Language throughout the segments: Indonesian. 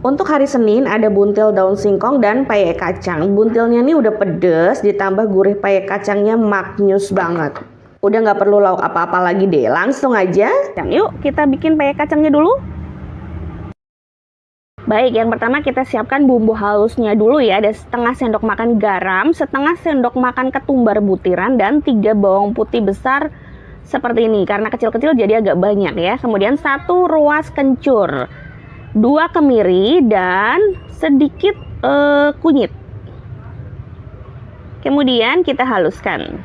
Untuk hari Senin ada buntil daun singkong dan payek kacang. Buntilnya nih udah pedes, ditambah gurih payek kacangnya maknyus banget. Udah nggak perlu lauk apa-apa lagi deh, langsung aja. Dan yuk kita bikin payek kacangnya dulu. Baik, yang pertama kita siapkan bumbu halusnya dulu ya. Ada setengah sendok makan garam, setengah sendok makan ketumbar butiran, dan 3 bawang putih besar seperti ini. Karena kecil-kecil jadi agak banyak ya. Kemudian 1 ruas kencur, 2 kemiri, dan sedikit kunyit. Kemudian kita haluskan.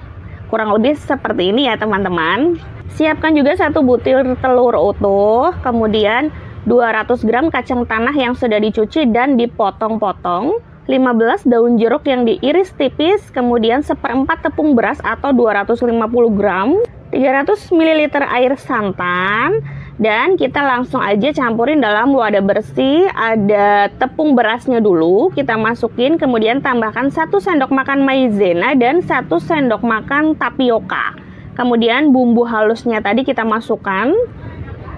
Kurang lebih seperti ini ya teman-teman. Siapkan juga 1 butir telur utuh, kemudian 200 gram kacang tanah yang sudah dicuci dan dipotong-potong, 15 daun jeruk yang diiris tipis, kemudian 1/4 tepung beras atau 250 gram, 300 ml air santan, dan kita langsung aja campurin dalam wadah bersih. Ada tepung berasnya dulu, kita masukin, kemudian tambahkan 1 sendok makan maizena dan 1 sendok makan tapioka. Kemudian bumbu halusnya tadi kita masukkan.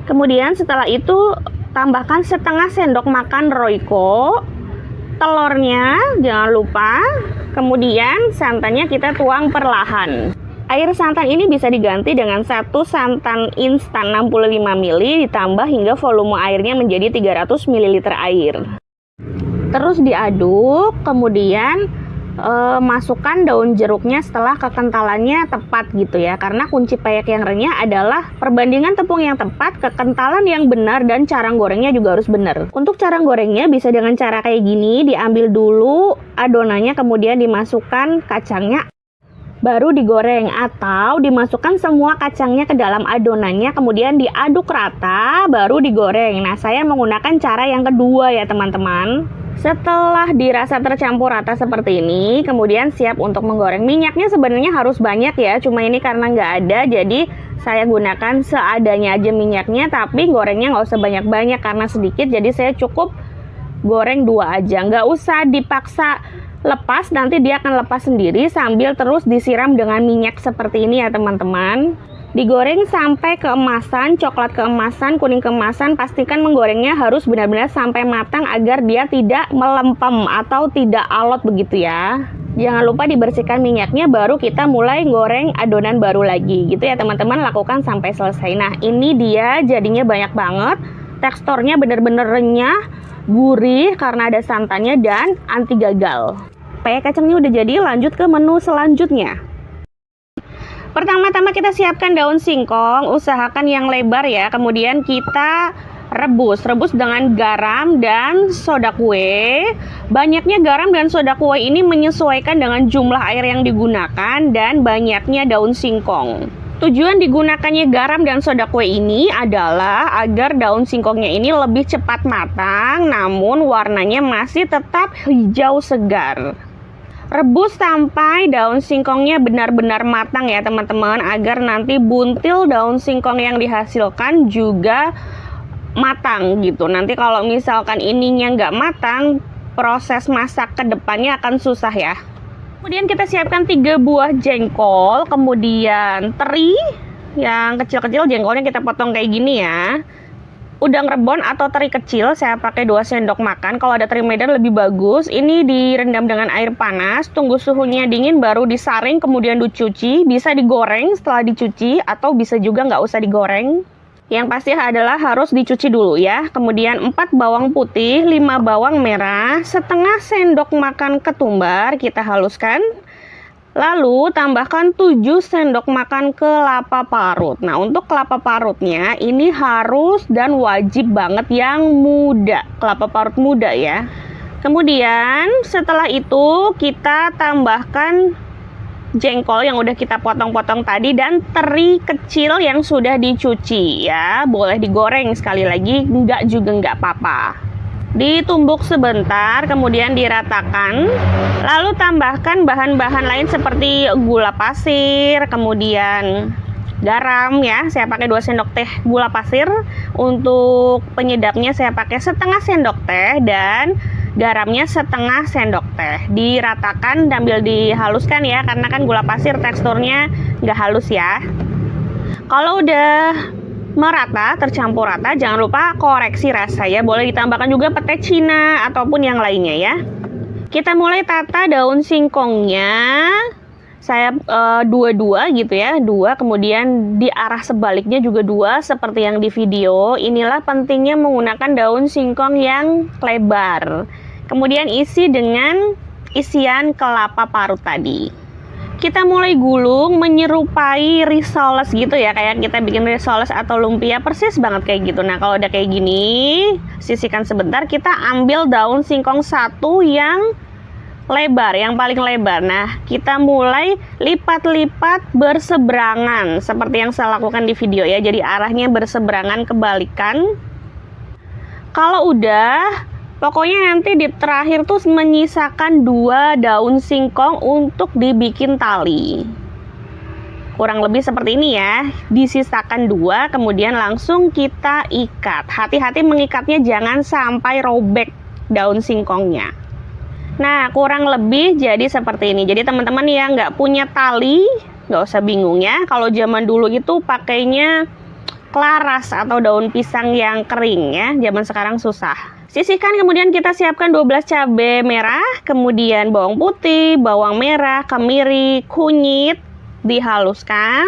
Kemudian setelah itu tambahkan setengah sendok makan Royco, telurnya jangan lupa, kemudian santannya kita tuang perlahan. Air santan ini bisa diganti dengan 1 santan instan 65 ml ditambah hingga volume airnya menjadi 300 ml air. Terus diaduk, kemudian masukkan daun jeruknya setelah kekentalannya tepat gitu ya. Karena kunci payek yang renyah adalah perbandingan tepung yang tepat, kekentalan yang benar, dan cara gorengnya juga harus benar. Untuk cara gorengnya bisa dengan cara kayak gini, diambil dulu adonannya kemudian dimasukkan kacangnya, baru digoreng, atau dimasukkan semua kacangnya ke dalam adonannya kemudian diaduk rata baru digoreng. Nah, saya menggunakan cara yang kedua ya teman-teman. Setelah dirasa tercampur rata seperti ini, kemudian siap untuk menggoreng. Minyaknya sebenarnya harus banyak ya, cuma ini karena nggak ada jadi saya gunakan seadanya aja minyaknya, tapi gorengnya nggak usah banyak-banyak karena sedikit, jadi saya cukup goreng 2 aja, nggak usah dipaksa lepas, nanti dia akan lepas sendiri sambil terus disiram dengan minyak seperti ini ya teman-teman. Digoreng sampai keemasan, coklat keemasan, kuning keemasan. Pastikan menggorengnya harus benar-benar sampai matang agar dia tidak melempem atau tidak alot begitu ya. Jangan lupa dibersihkan minyaknya, baru kita mulai goreng adonan baru lagi gitu ya teman-teman. Lakukan sampai selesai. Nah, ini dia jadinya banyak banget. Teksturnya benar-benar renyah, gurih karena ada santannya, dan anti gagal. Payek kacangnya udah jadi, lanjut ke menu selanjutnya. Pertama-tama kita siapkan daun singkong, usahakan yang lebar ya. Kemudian kita rebus dengan garam dan soda kue. Banyaknya garam dan soda kue ini menyesuaikan dengan jumlah air yang digunakan dan banyaknya daun singkong. Tujuan digunakannya garam dan soda kue ini adalah agar daun singkongnya ini lebih cepat matang, namun warnanya masih tetap hijau segar. Rebus sampai daun singkongnya benar-benar matang ya teman-teman, agar nanti buntil daun singkong yang dihasilkan juga matang gitu. Nanti kalau misalkan ininya nggak matang, proses masak ke depannya akan susah ya. Kemudian kita siapkan 3 buah jengkol, kemudian teri yang kecil-kecil, jengkolnya kita potong kayak gini ya. Udang rebon atau teri kecil saya pakai 2 sendok makan. Kalau ada teri medan lebih bagus. Ini direndam dengan air panas, tunggu suhunya dingin baru disaring kemudian dicuci. Bisa digoreng setelah dicuci atau bisa juga nggak usah digoreng. Yang pasti adalah harus dicuci dulu ya. Kemudian 4 bawang putih, 5 bawang merah, setengah sendok makan ketumbar kita haluskan. Lalu tambahkan 7 sendok makan kelapa parut. Nah, untuk kelapa parutnya ini harus dan wajib banget yang muda, kelapa parut muda ya. Kemudian setelah itu kita tambahkan jengkol yang udah kita potong-potong tadi dan teri kecil yang sudah dicuci ya. Boleh digoreng sekali lagi, enggak juga enggak apa-apa. Ditumbuk sebentar, kemudian diratakan. Lalu tambahkan bahan-bahan lain seperti gula pasir, kemudian garam ya. Saya pakai 2 sendok teh gula pasir. Untuk penyedapnya saya pakai setengah sendok teh dan garamnya setengah sendok teh. Diratakan sambil dihaluskan ya, karena kan gula pasir teksturnya nggak halus ya. Kalau udah merata, tercampur rata. Jangan lupa koreksi rasa ya. Boleh ditambahkan juga petai Cina ataupun yang lainnya ya. Kita mulai tata daun singkongnya. Saya dua gitu ya, dua, kemudian di arah sebaliknya juga dua seperti yang di video. Inilah pentingnya menggunakan daun singkong yang lebar. Kemudian isi dengan isian kelapa parut tadi. Kita mulai gulung menyerupai risoles gitu ya, kayak kita bikin risoles atau lumpia, persis banget kayak gitu. Nah kalau udah kayak gini, sisihkan sebentar. Kita ambil daun singkong satu yang lebar, yang paling lebar. Nah kita mulai lipat-lipat berseberangan seperti yang saya lakukan di video ya, jadi arahnya berseberangan, kebalikan. Kalau udah, pokoknya nanti di terakhir tuh menyisakan 2 daun singkong untuk dibikin tali. Kurang lebih seperti ini ya. Disisakan 2, kemudian langsung kita ikat. Hati-hati mengikatnya, jangan sampai robek daun singkongnya. Nah, kurang lebih jadi seperti ini. Jadi teman-teman yang nggak punya tali, nggak usah bingung ya. Kalau zaman dulu itu pakainya klaras atau daun pisang yang kering ya. Zaman sekarang susah. Sisihkan, kemudian kita siapkan 12 cabai merah, kemudian bawang putih, bawang merah, kemiri, kunyit, dihaluskan.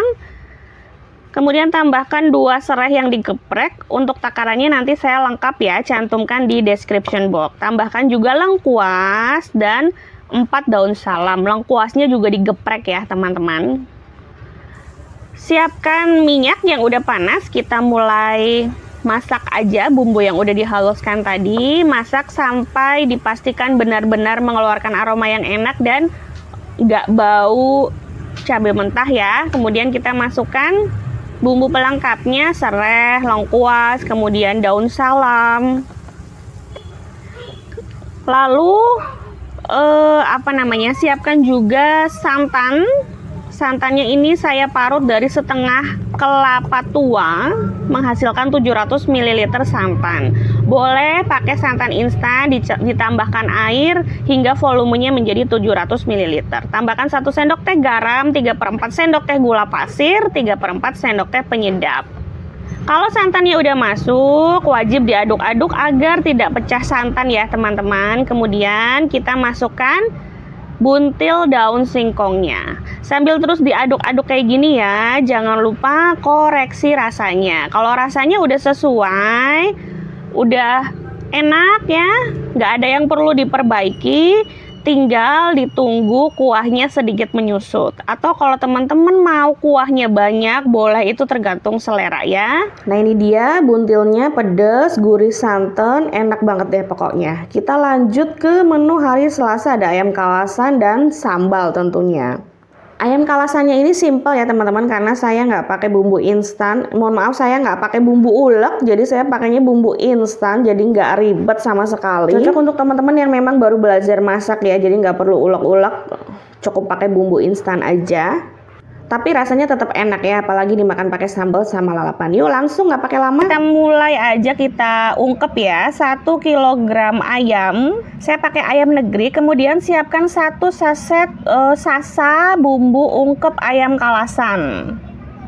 Kemudian tambahkan 2 serai yang digeprek. Untuk takarannya nanti saya lengkap ya, cantumkan di description box. Tambahkan juga lengkuas dan 4 daun salam. Lengkuasnya juga digeprek ya teman-teman. Siapkan minyak yang udah panas, kita mulai masak aja bumbu yang udah dihaluskan tadi. Masak sampai dipastikan benar-benar mengeluarkan aroma yang enak dan nggak bau cabai mentah ya. Kemudian kita masukkan bumbu pelengkapnya, serai, lengkuas, kemudian daun salam. Lalu siapkan juga santan. Santannya ini saya parut dari setengah kelapa tua, menghasilkan 700 ml santan. Boleh pakai santan instan, ditambahkan air hingga volumenya menjadi 700 ml. Tambahkan 1 sendok teh garam, 3/4 sendok teh gula pasir, 3/4 sendok teh penyedap. Kalau santannya udah masuk, wajib diaduk-aduk agar tidak pecah santan ya teman-teman. Kemudian kita masukkan buntil daun singkongnya. Sambil terus diaduk-aduk kayak gini ya. Jangan lupa koreksi rasanya. Kalau rasanya udah sesuai, udah enak ya, nggak ada yang perlu diperbaiki, tinggal ditunggu kuahnya sedikit menyusut. Atau kalau teman-teman mau kuahnya banyak, boleh, itu tergantung selera ya. Nah ini dia buntilnya, pedas, gurih santan, enak banget deh pokoknya. Kita lanjut ke menu hari Selasa. Ada ayam kalasan dan sambal tentunya. Ayam kalasannya ini simple ya teman-teman, karena saya nggak pakai bumbu instan. Mohon maaf, saya nggak pakai bumbu ulek, jadi saya pakainya bumbu instan, jadi nggak ribet sama sekali. Cocok untuk teman-teman yang memang baru belajar masak ya, jadi nggak perlu ulek-ulek, cukup pakai bumbu instan aja. Tapi rasanya tetap enak ya, apalagi dimakan pakai sambal sama lalapan. Yuk langsung, nggak pakai lama. Kita mulai aja, kita ungkep ya. 1 kg ayam. Saya pakai ayam negeri. Kemudian siapkan 1 saset sasa bumbu ungkep ayam kalasan.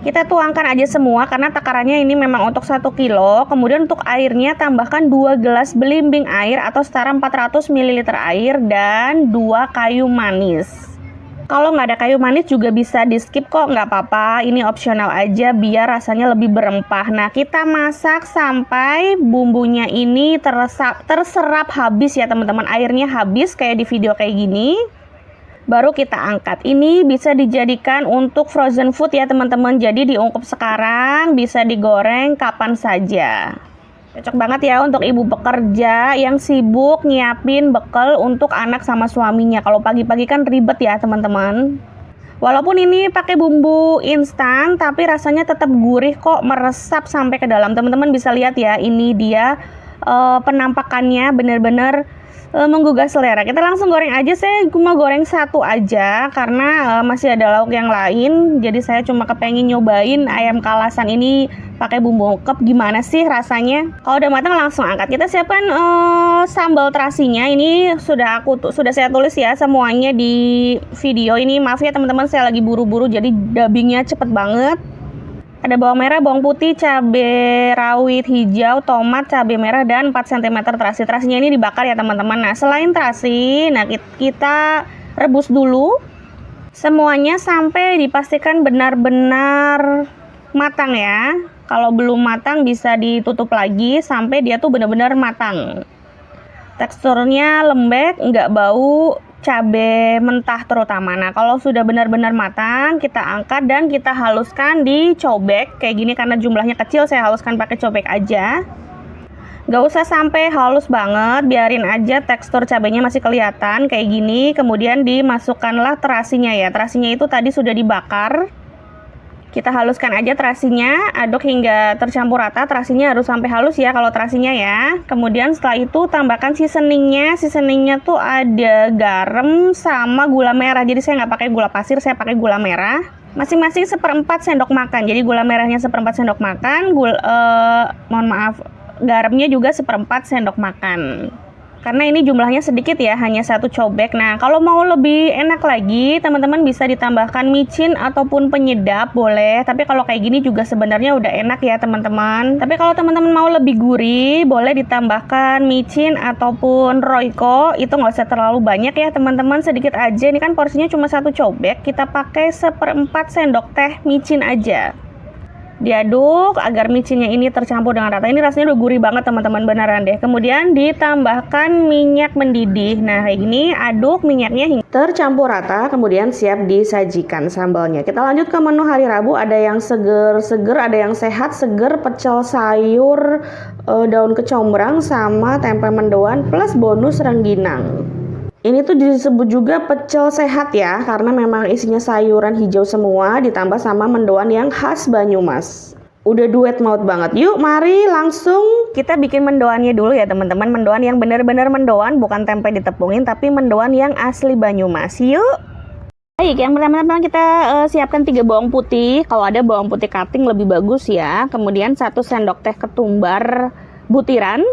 Kita tuangkan aja semua karena takarannya ini memang untuk 1 kilo. Kemudian untuk airnya tambahkan 2 gelas belimbing air atau setara 400 ml air dan 2 kayu manis. Kalau nggak ada kayu manis juga bisa di skip kok, nggak apa-apa. Ini opsional aja biar rasanya lebih berempah. Nah kita masak sampai bumbunya ini terserap habis ya teman-teman. Airnya habis kayak di video kayak gini. Baru kita angkat. Ini bisa dijadikan untuk frozen food ya teman-teman. Jadi diungkep sekarang, bisa digoreng kapan saja. Cocok banget ya untuk ibu pekerja yang sibuk nyiapin bekal untuk anak sama suaminya. Kalau pagi-pagi kan ribet ya teman-teman. Walaupun ini pakai bumbu instan, tapi rasanya tetap gurih kok, meresap sampai ke dalam. Teman-teman bisa lihat ya, ini dia penampakannya benar-benar menggugah selera. Kita langsung goreng aja. Saya cuma goreng 1 aja karena masih ada lauk yang lain. Jadi saya cuma kepengen nyobain ayam kalasan ini pakai bumbu ungkep gimana sih rasanya. Kalau udah matang langsung angkat. Kita siapkan sambal terasinya. Ini sudah saya tulis ya semuanya di video ini. Maaf ya teman-teman, saya lagi buru-buru jadi dubbingnya cepet banget. Ada bawang merah, bawang putih, cabai rawit hijau, tomat, cabai merah, dan 4 cm terasi. Terasinya ini dibakar ya teman-teman. Nah, selain terasi, kita rebus dulu semuanya sampai dipastikan benar-benar matang ya. Kalau belum matang bisa ditutup lagi sampai dia tuh benar-benar matang. Teksturnya lembek, nggak bau cabai mentah terutama. Nah, kalau sudah benar-benar matang, kita angkat dan kita haluskan di cobek kayak gini. Karena jumlahnya kecil, saya haluskan pakai cobek aja. Nggak usah sampai halus banget, biarin aja tekstur cabainya masih kelihatan kayak gini. Kemudian dimasukkanlah terasinya ya. Terasinya itu tadi sudah dibakar. Kita haluskan aja terasinya, aduk hingga tercampur rata. Terasinya harus sampai halus ya kalau terasinya ya. Kemudian setelah itu tambahkan seasoningnya. Seasoningnya tuh ada garam sama gula merah. Jadi saya nggak pakai gula pasir, saya pakai gula merah. Masing-masing 1/4 sendok makan. Jadi gula merahnya 1/4 sendok makan. Garamnya juga 1/4 sendok makan. Karena ini jumlahnya sedikit ya, hanya 1 cobek. Nah, kalau mau lebih enak lagi, teman-teman bisa ditambahkan micin ataupun penyedap, boleh. Tapi kalau kayak gini juga sebenarnya udah enak ya teman-teman. Tapi kalau teman-teman mau lebih gurih, boleh ditambahkan micin ataupun royco. Itu nggak usah terlalu banyak ya teman-teman, sedikit aja. Ini kan porsinya cuma 1 cobek, kita pakai 1/4 sendok teh micin aja. Diaduk agar micinnya ini tercampur dengan rata. Ini rasanya udah gurih banget teman-teman, beneran deh. Kemudian ditambahkan minyak mendidih. Nah, kayak gini aduk minyaknya hingga tercampur rata. Kemudian siap disajikan sambalnya. Kita lanjut ke menu hari Rabu. Ada yang seger-seger, ada yang sehat, seger, pecel sayur, daun kecombrang, sama tempe mendoan plus bonus rengginang. Ini tuh disebut juga pecel sehat ya, karena memang isinya sayuran hijau semua ditambah sama mendoan yang khas Banyumas. Udah duet maut banget. Yuk mari langsung kita bikin mendoannya dulu ya teman-teman. Mendoan yang benar-benar mendoan, bukan tempe ditepungin, tapi mendoan yang asli Banyumas. Yuk. Baik, yang pertama kita siapkan 3 bawang putih. Kalau ada bawang putih cutting lebih bagus ya. Kemudian 1 sendok teh ketumbar butiran,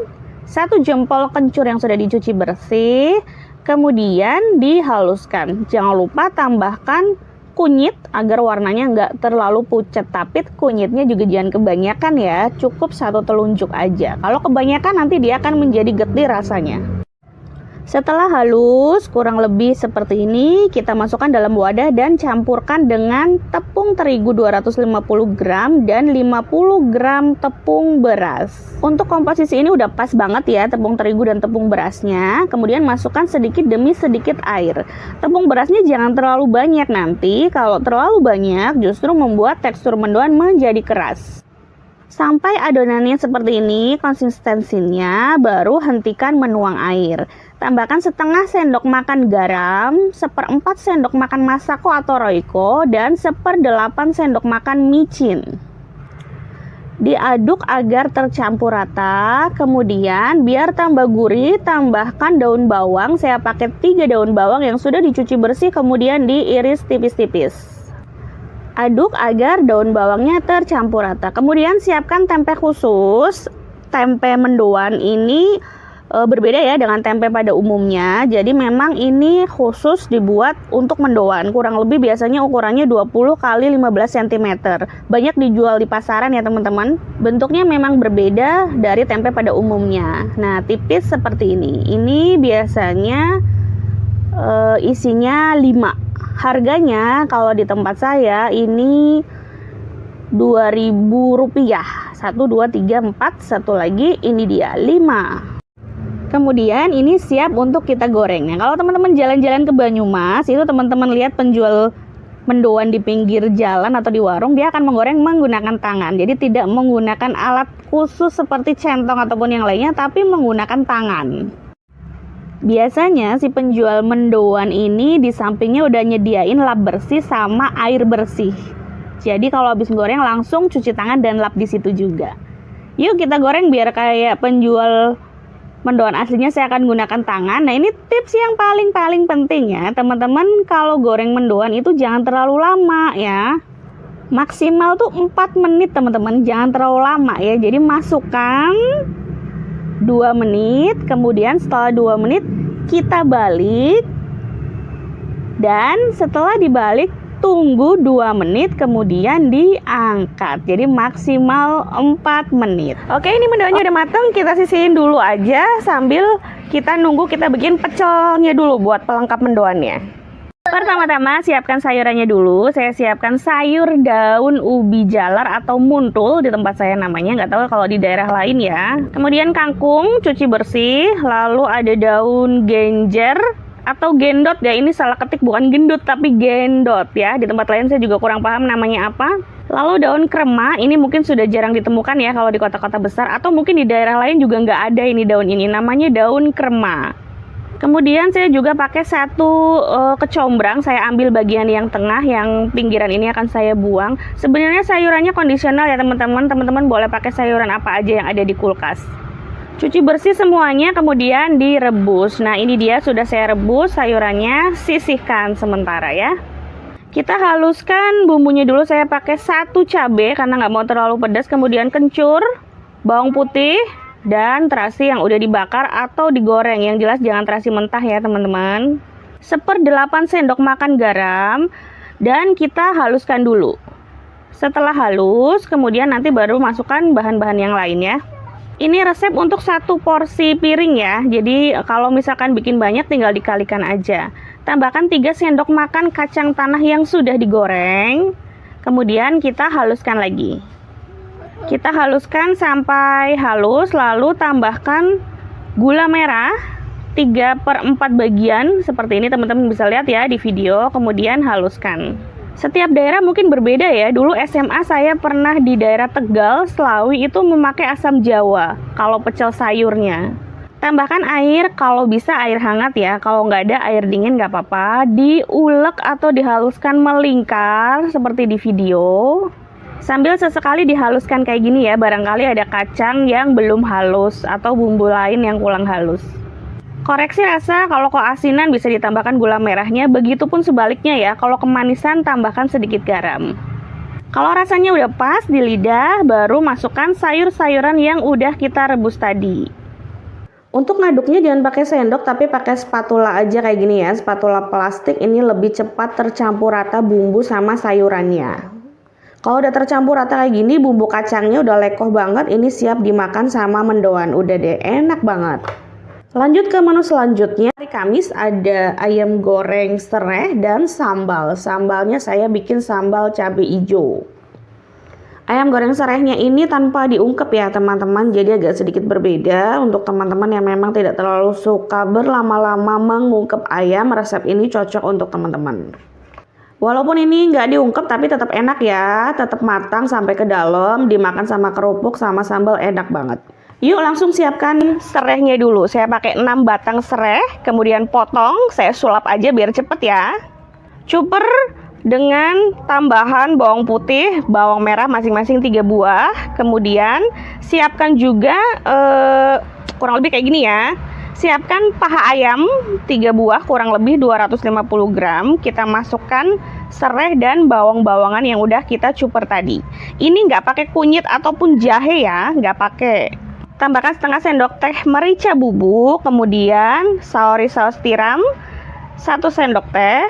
1 jempol kencur yang sudah dicuci bersih. Kemudian dihaluskan. Jangan lupa tambahkan kunyit agar warnanya nggak terlalu pucat. Tapi kunyitnya juga jangan kebanyakan ya. Cukup 1 telunjuk aja. Kalau kebanyakan nanti dia akan menjadi getir rasanya. Setelah halus, kurang lebih seperti ini, kita masukkan dalam wadah dan campurkan dengan tepung terigu 250 gram dan 50 gram tepung beras. Untuk komposisi ini udah pas banget ya tepung terigu dan tepung berasnya. Kemudian masukkan sedikit demi sedikit air. Tepung berasnya jangan terlalu banyak nanti. Kalau terlalu banyak justru membuat tekstur mendoan menjadi keras. Sampai adonannya seperti ini konsistensinya, baru hentikan menuang air. Tambahkan setengah sendok makan garam, 1/4 sendok makan masako atau royco, dan 1/8 sendok makan micin. Diaduk agar tercampur rata. Kemudian biar tambah gurih, tambahkan daun bawang. Saya pakai 3 daun bawang yang sudah dicuci bersih, kemudian diiris tipis-tipis. Aduk agar daun bawangnya tercampur rata. Kemudian siapkan tempe khusus. Tempe mendoan ini berbeda ya dengan tempe pada umumnya. Jadi memang ini khusus dibuat untuk mendoan. Kurang lebih biasanya ukurannya 20 x 15 cm. Banyak dijual di pasaran ya teman-teman. Bentuknya memang berbeda dari tempe pada umumnya. Nah, tipis seperti ini. Ini biasanya isinya 5. Harganya kalau di tempat saya ini Rp2.000. 1, 2, 3, 4. Satu lagi ini dia 5. Kemudian ini siap untuk kita goreng. Nah, kalau teman-teman jalan-jalan ke Banyumas, itu teman-teman lihat penjual mendoan di pinggir jalan atau di warung, dia akan menggoreng menggunakan tangan. Jadi tidak menggunakan alat khusus seperti centong ataupun yang lainnya, tapi menggunakan tangan. Biasanya si penjual mendoan ini di sampingnya udah nyediain lap bersih sama air bersih. Jadi kalau habis goreng langsung cuci tangan dan lap di situ juga. Yuk kita goreng biar kayak penjual mendoan aslinya. Saya akan gunakan tangan. Nah, ini tips yang paling penting ya teman-teman. Kalau goreng mendoan itu jangan terlalu lama ya. Maksimal tuh 4 menit teman-teman. Jangan terlalu lama ya. Jadi masukkan 2 menit. Kemudian setelah 2 menit kita balik. Dan setelah dibalik tunggu 2 menit, kemudian diangkat. Jadi maksimal 4 menit. Oke, ini mendoannya udah mateng, kita sisihin dulu aja sambil kita nunggu kita bikin pecelnya dulu buat pelengkap mendoannya. Pertama-tama siapkan sayurannya dulu. Saya siapkan sayur daun ubi jalar atau muntul, di tempat saya namanya, nggak tahu kalau di daerah lain ya. Kemudian kangkung cuci bersih, lalu ada daun genjer atau gendot ya, ini salah ketik, bukan gendut tapi gendot ya. Di tempat lain saya juga kurang paham namanya apa. Lalu daun krema, ini mungkin sudah jarang ditemukan ya kalau di kota-kota besar, atau mungkin di daerah lain juga nggak ada ini daun ini, namanya daun krema. Kemudian saya juga pakai satu kecombrang, saya ambil bagian yang tengah, yang pinggiran ini akan saya buang. Sebenarnya sayurannya kondisional ya teman-teman, teman-teman boleh pakai sayuran apa aja yang ada di kulkas. Cuci bersih semuanya, kemudian direbus. Nah ini dia sudah saya rebus sayurannya, sisihkan sementara ya. Kita haluskan bumbunya dulu, saya pakai 1 cabai karena nggak mau terlalu pedas, kemudian kencur, bawang putih, dan terasi yang udah dibakar atau digoreng, yang jelas jangan terasi mentah ya teman-teman. 1/8 sendok makan garam, dan kita haluskan dulu. Setelah halus, kemudian nanti baru masukkan bahan-bahan yang lain ya. Ini resep untuk 1 porsi piring ya, jadi kalau misalkan bikin banyak tinggal dikalikan aja. Tambahkan 3 sendok makan kacang tanah yang sudah digoreng, kemudian kita haluskan lagi. Kita haluskan sampai halus, lalu tambahkan gula merah 3/4 bagian seperti ini, teman-teman bisa lihat ya di video. Kemudian haluskan. Setiap daerah mungkin berbeda ya. Dulu SMA saya pernah di daerah Tegal, Slawi, itu memakai asam jawa kalau pecel sayurnya. Tambahkan air, kalau bisa air hangat ya, kalau nggak ada air dingin nggak apa-apa. Diulek atau dihaluskan melingkar seperti di video. Sambil sesekali dihaluskan kayak gini ya, barangkali ada kacang yang belum halus atau bumbu lain yang kurang halus. Koreksi rasa, kalau keasinan bisa ditambahkan gula merahnya, begitupun sebaliknya ya, kalau kemanisan tambahkan sedikit garam. Kalau rasanya udah pas di lidah, baru masukkan sayur-sayuran yang udah kita rebus tadi. Untuk ngaduknya jangan pakai sendok tapi pakai spatula aja kayak gini ya, spatula plastik, ini lebih cepat tercampur rata bumbu sama sayurannya. Kalau udah tercampur rata kayak gini, bumbu kacangnya udah lekoh banget, ini siap dimakan sama mendoan. Udah deh, enak banget. Lanjut ke menu selanjutnya. Hari Kamis ada ayam goreng serai dan sambal. Sambalnya saya bikin sambal cabai hijau. Ayam goreng serainya ini tanpa diungkep ya teman-teman, jadi agak sedikit berbeda. Untuk teman-teman yang memang tidak terlalu suka berlama-lama mengungkep ayam, resep ini cocok untuk teman-teman. Walaupun ini nggak diungkep tapi tetap enak ya, tetap matang sampai ke dalam, dimakan sama kerupuk sama sambal enak banget. Yuk langsung siapkan serehnya dulu. Saya pakai 6 batang sereh, kemudian potong, saya sulap aja biar cepet ya. Cuper dengan tambahan bawang putih, bawang merah masing-masing 3 buah. Kemudian siapkan juga kurang lebih kayak gini ya. Siapkan paha ayam 3 buah, kurang lebih 250 gram. Kita masukkan serai dan bawang-bawangan yang udah kita cuper tadi. Ini nggak pakai kunyit ataupun jahe ya, nggak pakai. Tambahkan setengah sendok teh merica bubuk, kemudian saori saus tiram 1 sendok teh.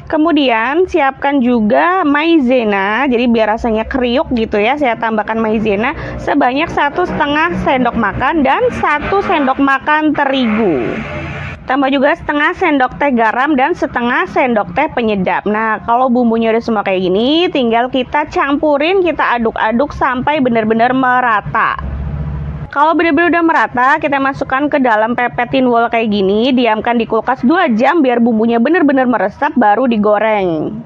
Kemudian siapkan juga maizena, jadi biar rasanya kriuk gitu ya, saya tambahkan maizena sebanyak 1,5 sendok makan dan 1 sendok makan terigu. Tambah juga setengah sendok teh garam dan setengah sendok teh penyedap. Nah kalau bumbunya udah semua kayak gini, tinggal kita campurin, kita aduk-aduk sampai benar-benar merata. Kalau benar-benar udah merata, kita masukkan ke dalam pepet tin wol kayak gini, diamkan di kulkas 2 jam biar bumbunya benar-benar meresap, baru digoreng.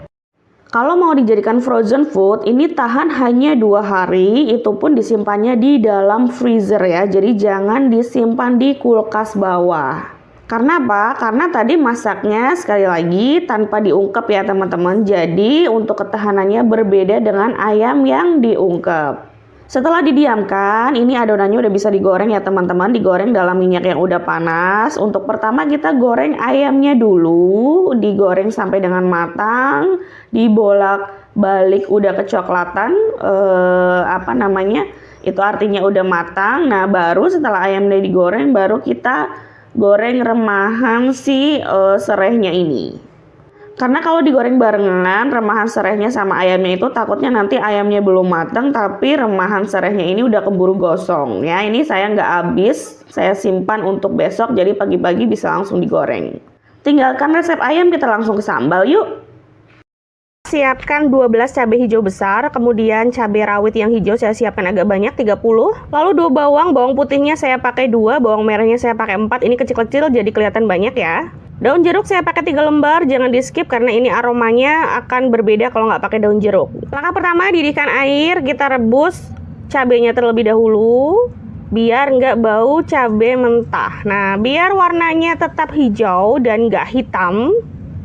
Kalau mau dijadikan frozen food, ini tahan hanya 2 hari, itu pun disimpannya di dalam freezer ya, jadi jangan disimpan di kulkas bawah. Karena apa? Karena tadi masaknya sekali lagi tanpa diungkep ya teman-teman, jadi untuk ketahanannya berbeda dengan ayam yang diungkep. Setelah didiamkan, ini adonannya udah bisa digoreng ya teman-teman, digoreng dalam minyak yang udah panas. Untuk pertama kita goreng ayamnya dulu, digoreng sampai dengan matang, dibolak-balik udah kecoklatan, itu artinya udah matang. Nah baru setelah ayamnya digoreng, baru kita goreng remahan si serehnya ini. Karena kalau digoreng barengan, remahan serehnya sama ayamnya itu takutnya nanti ayamnya belum matang, tapi remahan serehnya ini udah keburu gosong ya. Ini saya nggak habis, saya simpan untuk besok, jadi pagi-pagi bisa langsung digoreng. Tinggalkan resep ayam, kita langsung ke sambal yuk. Siapkan 12 cabai hijau besar, kemudian cabai rawit yang hijau saya siapkan agak banyak 30. Lalu 2 bawang putihnya saya pakai 2, bawang merahnya saya pakai 4. Ini kecil-kecil jadi kelihatan banyak ya. Daun jeruk saya pakai 3 lembar, jangan di skip karena ini aromanya akan berbeda kalau nggak pakai daun jeruk. Langkah pertama, didihkan air, kita rebus cabenya terlebih dahulu biar nggak bau cabai mentah. Nah, biar warnanya tetap hijau dan nggak hitam.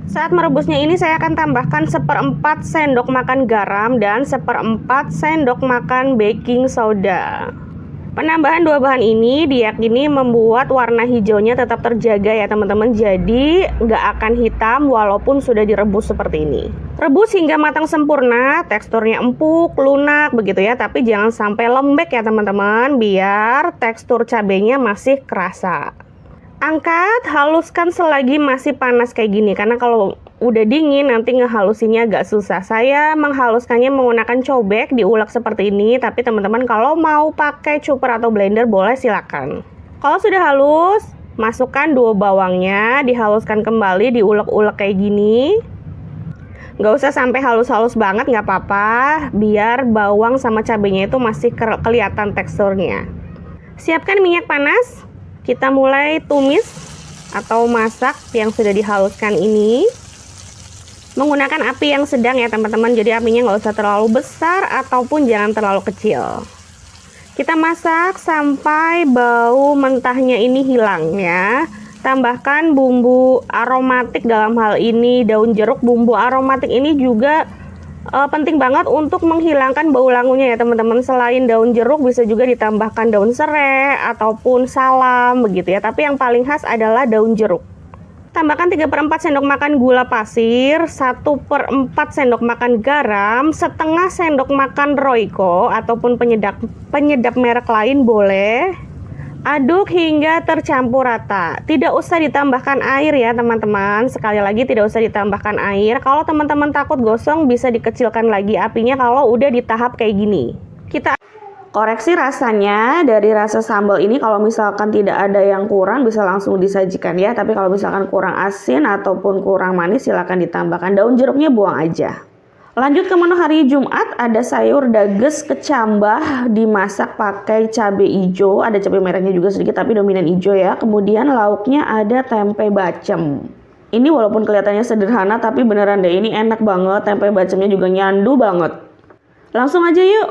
Saat merebusnya ini saya akan tambahkan 1/4 sendok makan garam dan 1/4 sendok makan baking soda. Penambahan 2 bahan ini diyakini membuat warna hijaunya tetap terjaga ya teman-teman. Jadi nggak akan hitam walaupun sudah direbus seperti ini. Rebus hingga matang sempurna, teksturnya empuk, lunak begitu ya. Tapi jangan sampai lembek ya teman-teman, biar tekstur cabenya masih kerasa. Angkat, haluskan selagi masih panas kayak gini, karena kalau udah dingin nanti ngehalusinnya agak susah. Saya menghaluskannya menggunakan cobek, diulek seperti ini, tapi teman-teman kalau mau pakai chopper atau blender boleh silakan. Kalau sudah halus, masukkan 2 bawangnya, dihaluskan kembali, diulek-ulek kayak gini. Nggak usah sampai halus-halus banget, nggak apa-apa, biar bawang sama cabenya itu masih kelihatan teksturnya. Siapkan minyak panas. Kita mulai tumis atau masak yang sudah dihaluskan ini menggunakan api yang sedang ya teman-teman, jadi apinya nggak usah terlalu besar ataupun jangan terlalu kecil. Kita masak sampai bau mentahnya ini hilang ya. Tambahkan bumbu aromatik, dalam hal ini daun jeruk. Bumbu aromatik ini juga penting banget untuk menghilangkan bau langunya ya teman-teman. Selain daun jeruk bisa juga ditambahkan daun serai ataupun salam begitu ya, tapi yang paling khas adalah daun jeruk. Tambahkan 3/4 sendok makan gula pasir, 1/4 sendok makan garam, setengah sendok makan Royco ataupun penyedap merek lain boleh. Aduk hingga tercampur rata. Tidak usah ditambahkan air ya teman-teman. Sekali lagi tidak usah ditambahkan air. Kalau teman-teman takut gosong bisa dikecilkan lagi apinya kalau udah di tahap kayak gini. Kita koreksi rasanya dari rasa sambal ini, kalau misalkan tidak ada yang kurang bisa langsung disajikan ya. Tapi kalau misalkan kurang asin ataupun kurang manis silahkan ditambahkan. Daun jeruknya buang aja. Lanjut ke menu hari Jumat, ada sayur dages kecambah dimasak pakai cabai hijau, ada cabai merahnya juga sedikit tapi dominan hijau ya. Kemudian lauknya ada tempe bacem. Ini walaupun kelihatannya sederhana tapi beneran deh ini enak banget, tempe bacemnya juga nyandu banget. Langsung aja yuk.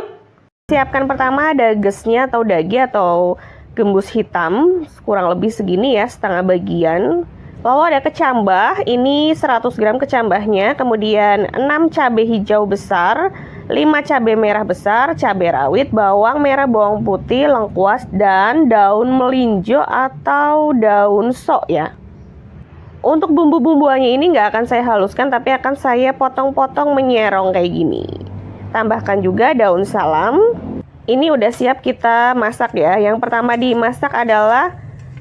Siapkan pertama dagesnya atau dagi atau gembus hitam, kurang lebih segini ya, setengah bagian. Lalu ada kecambah, ini 100 gram kecambahnya, kemudian 6 cabai hijau besar, 5 cabai merah besar, cabai rawit, bawang merah, bawang putih, lengkuas, dan daun melinjo atau daun sok ya. Untuk bumbu-bumbuannya ini nggak akan saya haluskan, tapi akan saya potong-potong menyerong kayak gini. Tambahkan juga daun salam. Ini udah siap kita masak ya. Yang pertama dimasak adalah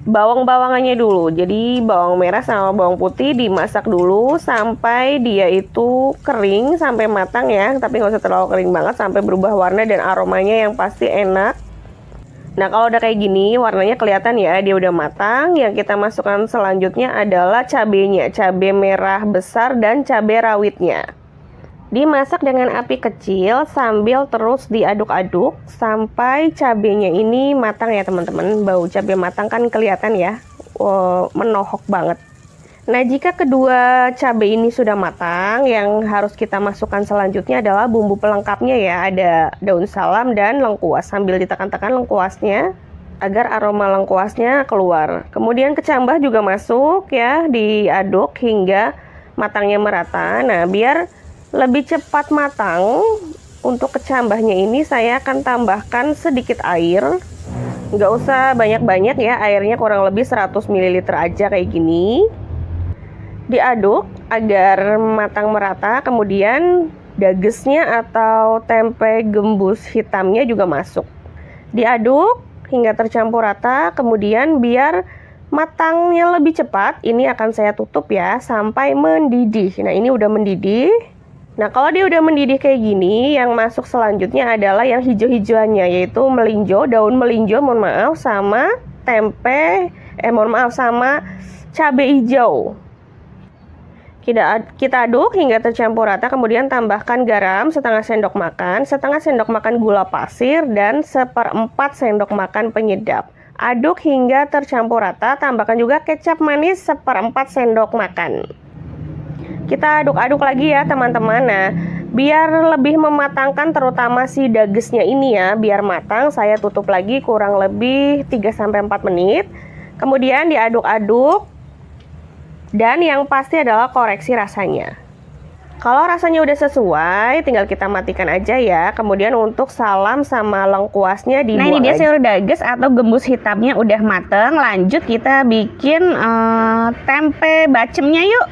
bawang-bawangannya dulu. Jadi bawang merah sama bawang putih dimasak dulu sampai dia itu kering, sampai matang ya. Tapi nggak usah terlalu kering banget, sampai berubah warna dan aromanya yang pasti enak. Nah kalau udah kayak gini warnanya kelihatan ya dia udah matang. Yang kita masukkan selanjutnya adalah cabenya, cabai merah besar dan cabai rawitnya. Dimasak dengan api kecil sambil terus diaduk-aduk sampai cabenya ini matang ya teman-teman. Bau cabai matang kan kelihatan ya, menohok banget. Nah jika kedua cabai ini sudah matang, yang harus kita masukkan selanjutnya adalah bumbu pelengkapnya ya. Ada daun salam dan lengkuas, sambil ditekan-tekan lengkuasnya agar aroma lengkuasnya keluar. Kemudian kecambah juga masuk ya, diaduk hingga matangnya merata. Nah biar lebih cepat matang, untuk kecambahnya ini saya akan tambahkan sedikit air. Nggak usah banyak-banyak ya, airnya kurang lebih 100 ml aja kayak gini. Diaduk agar matang merata, kemudian dagesnya atau tempe gembus hitamnya juga masuk. Diaduk hingga tercampur rata, kemudian biar matangnya lebih cepat, ini akan saya tutup ya sampai mendidih. Nah, ini udah mendidih. Nah, kalau dia udah mendidih kayak gini, yang masuk selanjutnya adalah yang hijau-hijauannya, yaitu melinjo, daun melinjo, mohon maaf, sama tempe, sama cabai hijau. Kita aduk hingga tercampur rata, kemudian tambahkan garam setengah sendok makan gula pasir, dan 1/4 sendok makan penyedap. Aduk hingga tercampur rata, tambahkan juga kecap manis 1/4 sendok makan. Kita aduk-aduk lagi ya teman-teman. Nah, biar lebih mematangkan terutama si dagesnya ini ya, biar matang, saya tutup lagi kurang lebih 3-4 menit. Kemudian diaduk-aduk. Dan yang pasti adalah koreksi rasanya. Kalau rasanya udah sesuai, tinggal kita matikan aja ya. Kemudian untuk salam sama lengkuasnya dibuang. Nah, ini dia aja. sayur dages atau gembus hitamnya udah mateng. Lanjut kita bikin tempe bacemnya yuk.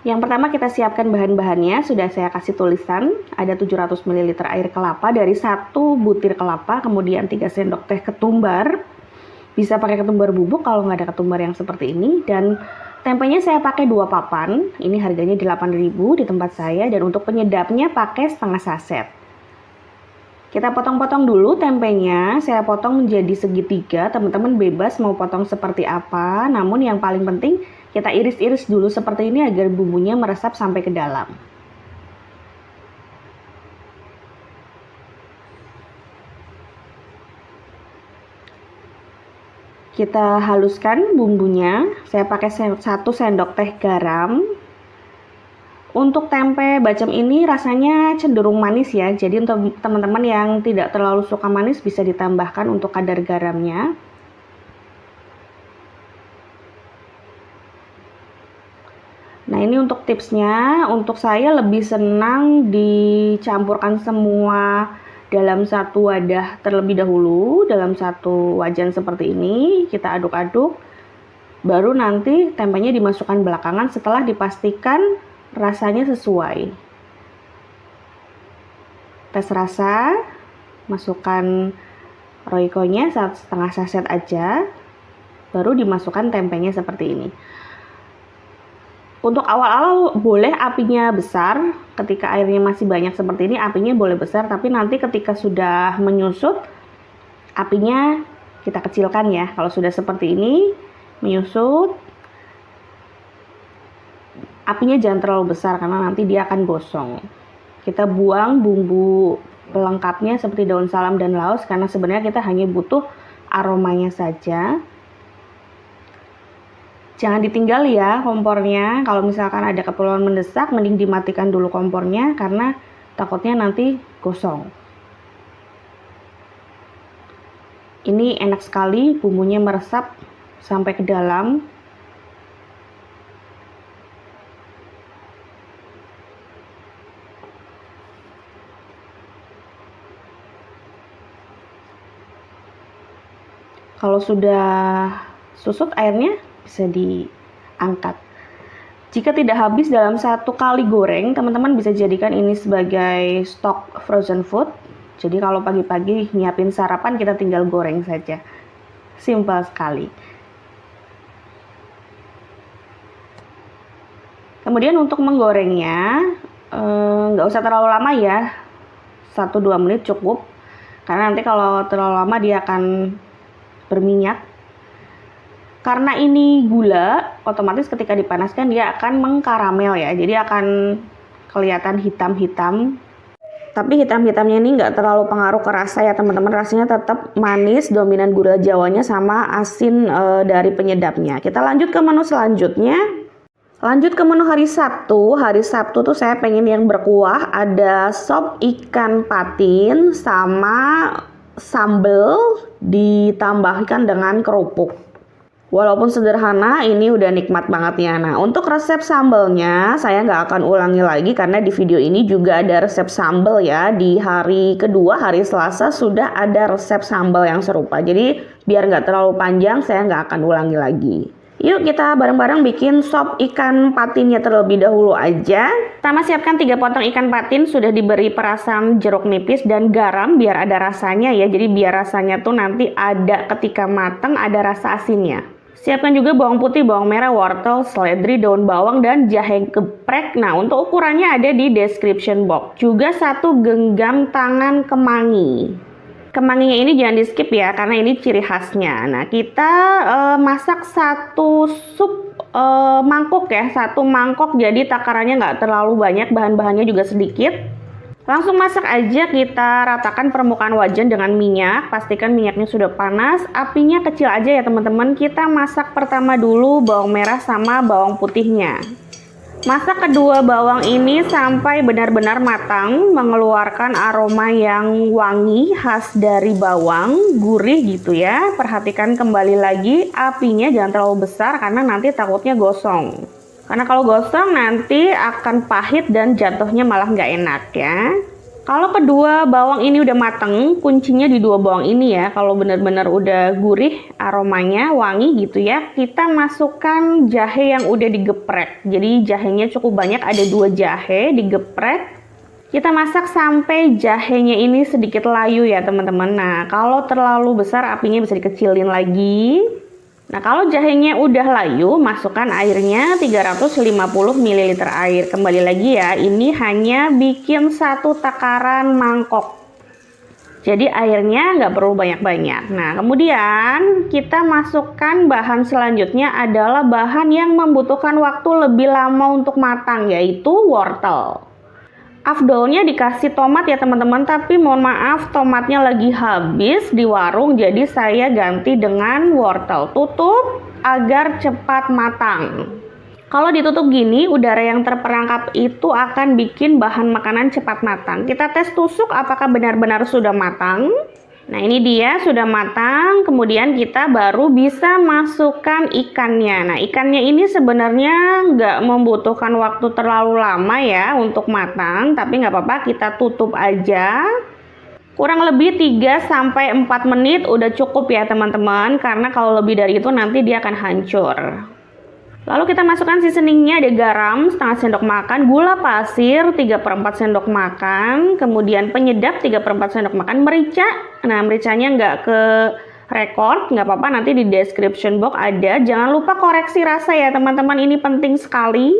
Yang pertama kita siapkan bahan-bahannya. Sudah saya kasih tulisan. Ada 700 ml air kelapa dari 1 butir kelapa. Kemudian 3 sendok teh ketumbar. Bisa pakai ketumbar bubuk kalau nggak ada ketumbar yang seperti ini. Dan tempenya saya pakai 2 papan, ini harganya 8.000 di tempat saya, dan untuk penyedapnya pakai setengah saset. Kita potong-potong dulu tempenya, saya potong menjadi segitiga, teman-teman bebas mau potong seperti apa, namun yang paling penting kita iris-iris dulu seperti ini agar bumbunya meresap sampai ke dalam. Kita haluskan bumbunya, saya pakai 1 sendok teh garam. Untuk tempe bacem ini rasanya cenderung manis ya, jadi untuk teman-teman yang tidak terlalu suka manis bisa ditambahkan untuk kadar garamnya. Nah, ini untuk tipsnya, untuk saya lebih senang dicampurkan semua dalam satu wadah terlebih dahulu, dalam satu wajan seperti ini, kita aduk-aduk, baru nanti tempenya dimasukkan belakangan setelah dipastikan rasanya sesuai. Tes rasa, masukkan Royco-nya 1/2 saset aja, baru dimasukkan tempenya seperti ini. Untuk awal-awal boleh apinya besar, ketika airnya masih banyak seperti ini apinya boleh besar, tapi nanti ketika sudah menyusut apinya kita kecilkan ya. Kalau sudah seperti ini menyusut, apinya jangan terlalu besar karena nanti dia akan gosong. Kita buang bumbu pelengkapnya seperti daun salam dan laos karena sebenarnya kita hanya butuh aromanya saja. Jangan ditinggal ya kompornya, kalau misalkan ada keperluan mendesak mending dimatikan dulu kompornya karena takutnya nanti gosong. Ini enak sekali, bumbunya meresap sampai ke dalam. Kalau sudah susut airnya bisa diangkat. Jika tidak habis dalam 1 kali goreng, teman-teman bisa jadikan ini sebagai stok frozen food. Jadi kalau pagi-pagi nyiapin sarapan kita tinggal goreng saja. Simpel sekali. Kemudian untuk menggorengnya nggak usah terlalu lama ya, 1-2 menit cukup. Karena nanti kalau terlalu lama dia akan berminyak. Karena ini gula, otomatis ketika dipanaskan dia akan mengkaramel ya, jadi akan kelihatan hitam-hitam. Tapi hitam-hitamnya ini nggak terlalu pengaruh ke rasa ya teman-teman, rasanya tetap manis, dominan gula jawanya sama asin dari penyedapnya. Kita lanjut ke menu selanjutnya. Lanjut ke menu hari Sabtu. Hari Sabtu tuh saya pengen yang berkuah, ada sop ikan patin sama sambal ditambahkan dengan kerupuk. Walaupun sederhana, ini udah nikmat banget ya. Nah, untuk resep sambalnya saya nggak akan ulangi lagi karena di video ini juga ada resep sambal ya. Di hari kedua, hari Selasa sudah ada resep sambal yang serupa. Jadi biar nggak terlalu panjang, saya nggak akan ulangi lagi. Yuk kita bareng-bareng bikin sop ikan patinnya terlebih dahulu aja. Pertama siapkan 3 potong ikan patin, sudah diberi perasan jeruk nipis dan garam biar ada rasanya ya. Jadi biar rasanya tuh nanti ada ketika matang ada rasa asinnya. Siapkan juga bawang putih, bawang merah, wortel, seledri, daun bawang, dan jahe geprek. Nah, untuk ukurannya ada di description box. Juga 1 genggam tangan kemangi. Kemanginya ini jangan di skip ya, karena ini ciri khasnya. Nah, kita masak 1 sup mangkok ya, 1 mangkok, jadi takarannya nggak terlalu banyak, bahan-bahannya juga sedikit. Langsung masak aja, kita ratakan permukaan wajan dengan minyak. Pastikan minyaknya sudah panas, apinya kecil aja ya teman-teman. Kita masak pertama dulu bawang merah sama bawang putihnya. Masak kedua bawang ini sampai benar-benar matang, mengeluarkan aroma yang wangi khas dari bawang, gurih gitu ya. Perhatikan kembali lagi, apinya jangan terlalu besar karena nanti takutnya gosong. Karena kalau gosong nanti akan pahit dan jatuhnya malah nggak enak ya. Kalau kedua bawang ini udah mateng, kuncinya di 2 bawang ini ya. Kalau benar-benar udah gurih, aromanya wangi gitu ya, kita masukkan jahe yang udah digeprek. Jadi jahenya cukup banyak, ada 2 jahe digeprek. Kita masak sampai jahenya ini sedikit layu ya teman-teman. Nah, kalau terlalu besar apinya bisa dikecilin lagi. Nah, kalau jahenya udah layu, masukkan airnya 350 ml air. Kembali lagi ya, ini hanya bikin 1 takaran mangkok. Jadi airnya nggak perlu banyak-banyak. Nah, kemudian kita masukkan bahan selanjutnya adalah bahan yang membutuhkan waktu lebih lama untuk matang, yaitu wortel. Afdolnya dikasih tomat ya teman-teman, tapi mohon maaf tomatnya lagi habis di warung, jadi saya ganti dengan wortel. Tutup agar cepat matang. Kalau ditutup gini, udara yang terperangkap itu akan bikin bahan makanan cepat matang. Kita tes tusuk apakah benar-benar sudah matang. Nah, ini dia sudah matang, kemudian kita baru bisa masukkan ikannya. Nah, ikannya ini sebenarnya nggak membutuhkan waktu terlalu lama ya untuk matang, tapi nggak apa-apa, kita tutup aja. Kurang lebih 3-4 menit udah cukup ya teman-teman, karena kalau lebih dari itu nanti dia akan hancur. Lalu kita masukkan seasoningnya, ada garam setengah sendok makan, gula pasir 3/4 sendok makan, kemudian penyedap 3/4 sendok makan, merica. Nah, mericanya nggak ke record, nggak apa-apa, nanti di description box ada. Jangan lupa koreksi rasa ya teman-teman, ini penting sekali.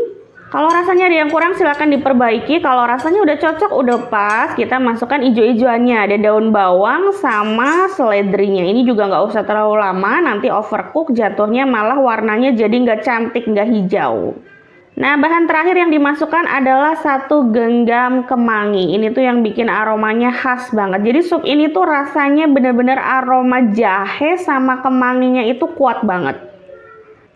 Kalau rasanya ada yang kurang silahkan diperbaiki. Kalau rasanya udah cocok, udah pas, kita masukkan ijo-ijoannya. Ada daun bawang sama seledrinya. Ini juga nggak usah terlalu lama, nanti overcook jatuhnya malah warnanya jadi nggak cantik, nggak hijau. Nah, bahan terakhir yang dimasukkan adalah 1 genggam kemangi. Ini tuh yang bikin aromanya khas banget. Jadi sup ini tuh rasanya bener-bener aroma jahe sama kemanginya itu kuat banget.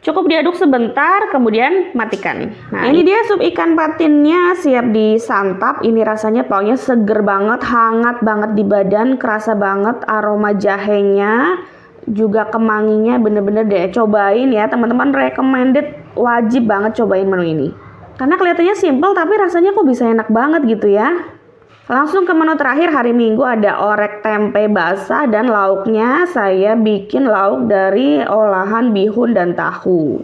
Cukup diaduk sebentar, kemudian matikan. Nah, ini dia sup ikan patinnya siap disantap. Ini rasanya pokoknya seger banget, hangat banget di badan, kerasa banget aroma jahenya, juga kemanginya bener-bener deh. Cobain ya teman-teman, recommended, wajib banget cobain menu ini. Karena kelihatannya simple tapi rasanya kok bisa enak banget gitu ya. Langsung ke menu terakhir hari Minggu, ada orek tempe basah dan lauknya saya bikin lauk dari olahan bihun dan tahu.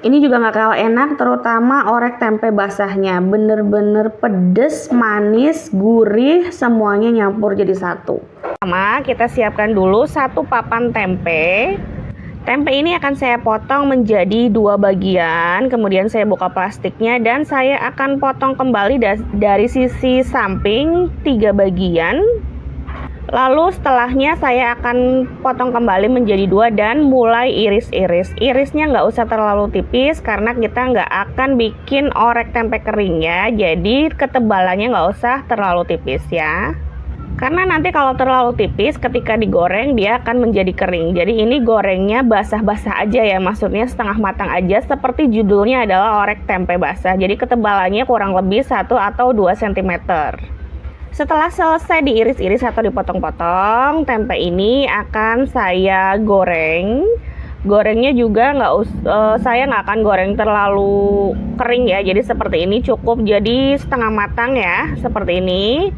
Ini juga nggak kalah enak, terutama orek tempe basahnya. Bener-bener pedes, manis, gurih, semuanya nyampur jadi satu. Pertama kita siapkan dulu 1 papan tempe. Tempe ini akan saya potong menjadi 2 bagian, kemudian saya buka plastiknya dan saya akan potong kembali dari sisi samping 3 bagian. Lalu setelahnya saya akan potong kembali menjadi 2 dan mulai iris-iris. Irisnya nggak usah terlalu tipis karena kita nggak akan bikin orek tempe kering ya, jadi ketebalannya nggak usah terlalu tipis ya. Karena nanti kalau terlalu tipis ketika digoreng dia akan menjadi kering. Jadi ini gorengnya basah-basah aja ya, maksudnya setengah matang aja, seperti judulnya adalah orek tempe basah. Jadi ketebalannya kurang lebih 1 atau 2 cm. Setelah selesai diiris-iris atau dipotong-potong, tempe ini akan saya goreng. Gorengnya juga saya nggak akan goreng terlalu kering ya, jadi seperti ini cukup jadi setengah matang ya, seperti ini.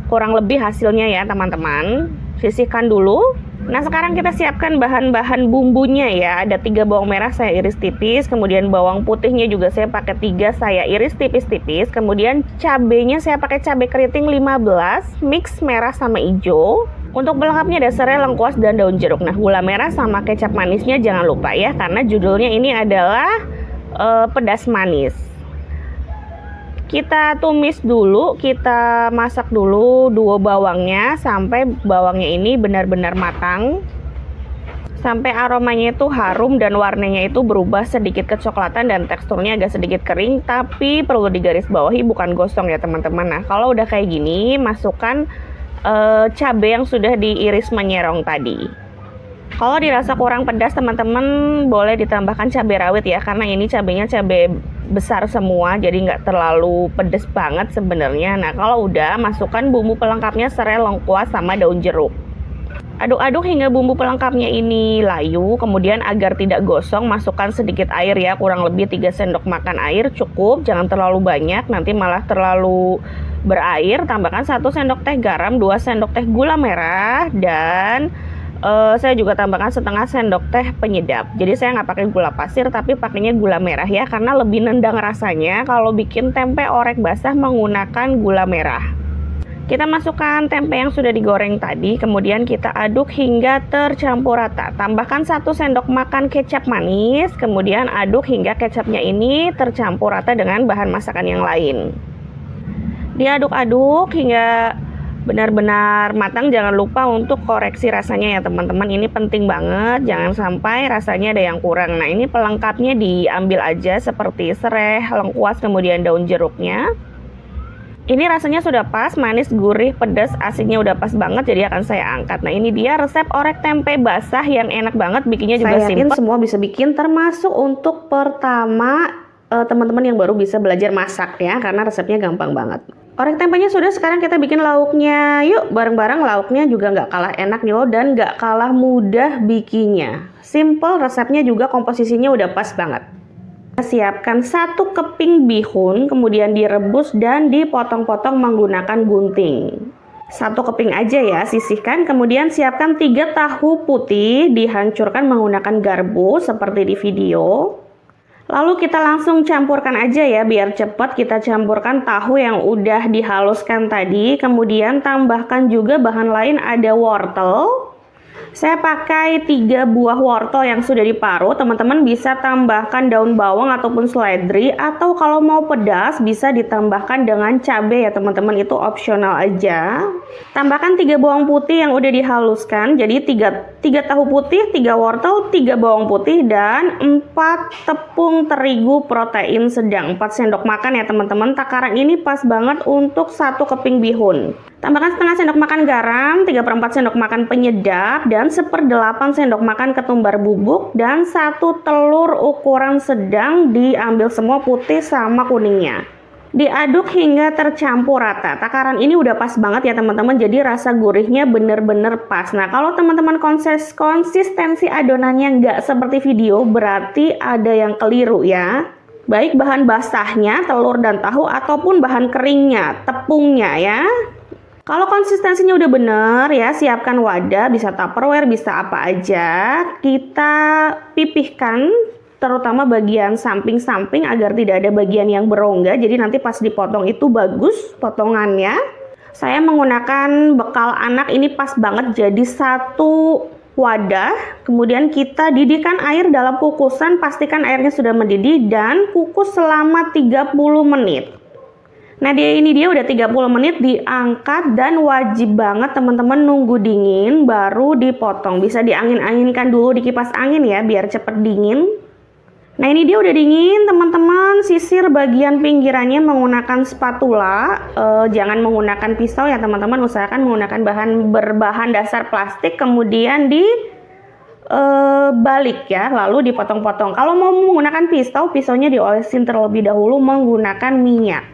Kurang lebih hasilnya ya teman-teman. Sisihkan dulu. Nah, sekarang kita siapkan bahan-bahan bumbunya ya. Ada 3 bawang merah saya iris tipis, kemudian bawang putihnya juga saya pakai 3, saya iris tipis-tipis. Kemudian cabenya saya pakai cabai keriting 15, mix merah sama hijau. Untuk pelengkapnya ada serai, lengkuas, dan daun jeruk. Nah, gula merah sama kecap manisnya jangan lupa ya, karena judulnya ini adalah pedas manis. Kita tumis dulu, kita masak dulu dua bawangnya sampai bawangnya ini benar-benar matang. Sampai aromanya itu harum dan warnanya itu berubah sedikit kecoklatan dan teksturnya agak sedikit kering, tapi perlu digarisbawahi bukan gosong ya teman-teman. Nah, kalau udah kayak gini, masukkan cabai yang sudah diiris menyerong tadi. Kalau dirasa kurang pedas teman-teman boleh ditambahkan cabai rawit ya, karena ini cabainya cabai besar semua, jadi nggak terlalu pedas banget sebenarnya. Nah, kalau udah, masukkan bumbu pelengkapnya serai, lengkuas, sama daun jeruk. Aduk-aduk hingga bumbu pelengkapnya ini layu, kemudian agar tidak gosong masukkan sedikit air ya, kurang lebih 3 sendok makan air cukup, jangan terlalu banyak nanti malah terlalu berair. Tambahkan 1 sendok teh garam, 2 sendok teh gula merah, dan saya juga tambahkan setengah sendok teh penyedap. Jadi saya nggak pakai gula pasir tapi pakainya gula merah ya, karena lebih nendang rasanya kalau bikin tempe orek basah menggunakan gula merah. Kita masukkan tempe yang sudah digoreng tadi, kemudian kita aduk hingga tercampur rata. Tambahkan 1 sendok makan kecap manis, kemudian aduk hingga kecapnya ini tercampur rata dengan bahan masakan yang lain. Diaduk-aduk hingga benar-benar matang. Jangan lupa untuk koreksi rasanya ya teman-teman, ini penting banget, jangan sampai rasanya ada yang kurang. Nah, ini pelengkapnya diambil aja seperti serai, lengkuas, kemudian daun jeruknya. Ini rasanya sudah pas, manis, gurih, pedas, asinnya udah pas banget, jadi akan saya angkat. Nah, ini dia resep orek tempe basah yang enak banget, bikinnya juga simpel. Semua bisa bikin, termasuk untuk pertama teman-teman yang baru bisa belajar masak ya, karena resepnya gampang banget. Orek tempenya sudah, sekarang kita bikin lauknya. Yuk, bareng-bareng. Lauknya juga nggak kalah enak yo, dan nggak kalah mudah bikinnya. Simple, resepnya juga komposisinya udah pas banget. Siapkan 1 keping bihun, kemudian direbus dan dipotong-potong menggunakan gunting. 1 keping aja ya, sisihkan. Kemudian siapkan 3 tahu putih, dihancurkan menggunakan garpu seperti di video. Lalu kita langsung campurkan aja ya, biar cepat. Kita campurkan tahu yang udah dihaluskan tadi, kemudian tambahkan juga bahan lain, ada wortel. Saya pakai 3 buah wortel yang sudah diparut. Teman-teman bisa tambahkan daun bawang ataupun seledri, atau kalau mau pedas bisa ditambahkan dengan cabai ya teman-teman, itu opsional aja. Tambahkan 3 bawang putih yang udah dihaluskan. Jadi 3 tahu putih, 3 wortel, 3 bawang putih, dan 4 tepung terigu protein sedang, 4 sendok makan ya teman-teman. Takaran ini pas banget untuk 1 keping bihun. Tambahkan setengah sendok makan garam, 3/4 sendok makan penyedap, dan 1/8 sendok makan ketumbar bubuk, dan 1 telur ukuran sedang, diambil semua putih sama kuningnya. Diaduk hingga tercampur rata. Takaran ini udah pas banget ya teman-teman, jadi rasa gurihnya bener-bener pas. Nah, kalau teman-teman konsistensi adonannya nggak seperti video, berarti ada yang keliru ya. Baik bahan basahnya, telur dan tahu, ataupun bahan keringnya, tepungnya ya. Kalau konsistensinya udah bener ya, siapkan wadah, bisa tupperware, bisa apa aja. Kita pipihkan terutama bagian samping-samping agar tidak ada bagian yang berongga, jadi nanti pas dipotong itu bagus potongannya. Saya menggunakan bekal anak, ini pas banget, jadi 1 wadah. Kemudian kita didihkan air dalam kukusan, pastikan airnya sudah mendidih, dan kukus selama 30 menit. Nah, ini dia udah 30 menit, diangkat, dan wajib banget teman-teman nunggu dingin baru dipotong. Bisa diangin-anginkan dulu di kipas angin ya, biar cepet dingin. Nah, ini dia udah dingin teman-teman. Sisir bagian pinggirannya menggunakan spatula, jangan menggunakan pisau ya teman-teman. Usahakan menggunakan bahan berbahan dasar plastik, kemudian balik ya, lalu dipotong-potong. Kalau mau menggunakan pisau, pisaunya diolesin terlebih dahulu menggunakan minyak.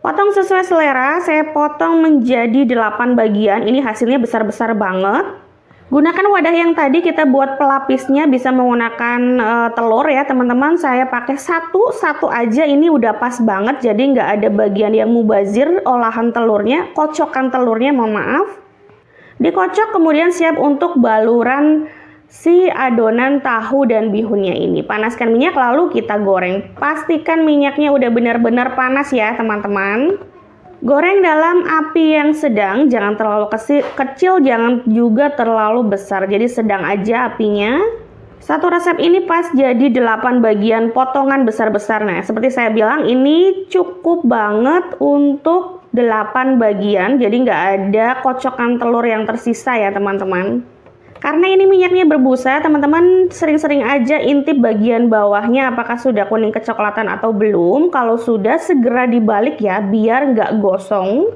Potong sesuai selera, saya potong menjadi 8 bagian. Ini hasilnya besar-besar banget. Gunakan wadah yang tadi kita buat pelapisnya, bisa menggunakan telur ya teman-teman. Saya pakai satu aja, ini udah pas banget, jadi nggak ada bagian yang mubazir olahan telurnya. Kocokan telurnya, mohon maaf. Dikocok, kemudian siap untuk baluran si adonan tahu dan bihunnya ini. Panaskan minyak lalu kita goreng. Pastikan minyaknya udah benar-benar panas ya teman-teman. Goreng dalam api yang sedang, jangan terlalu kecil, jangan juga terlalu besar. Jadi sedang aja apinya. Satu resep ini pas jadi 8 bagian potongan besar-besar. Nah, seperti saya bilang ini cukup banget untuk 8 bagian. Jadi nggak ada kocokan telur yang tersisa ya teman-teman. Karena ini minyaknya berbusa, teman-teman sering-sering aja intip bagian bawahnya apakah sudah kuning kecoklatan atau belum. Kalau sudah, segera dibalik ya, biar nggak gosong.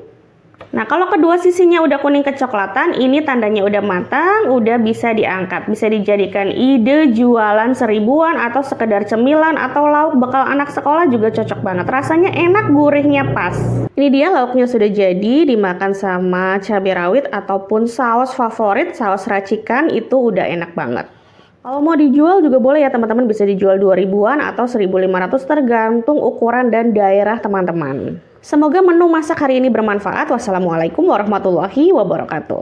Nah, kalau kedua sisinya udah kuning kecoklatan, ini tandanya udah matang, udah bisa diangkat. Bisa dijadikan ide jualan seribuan atau sekedar cemilan atau lauk bekal anak sekolah juga cocok banget. Rasanya enak, gurihnya pas. Ini dia lauknya sudah jadi, dimakan sama cabai rawit ataupun saus favorit, saus racikan, itu udah enak banget. Kalau mau dijual juga boleh ya teman-teman, bisa dijual 2000-an atau 1500 tergantung ukuran dan daerah teman-teman. Semoga menu masak hari ini bermanfaat. Wassalamualaikum warahmatullahi wabarakatuh.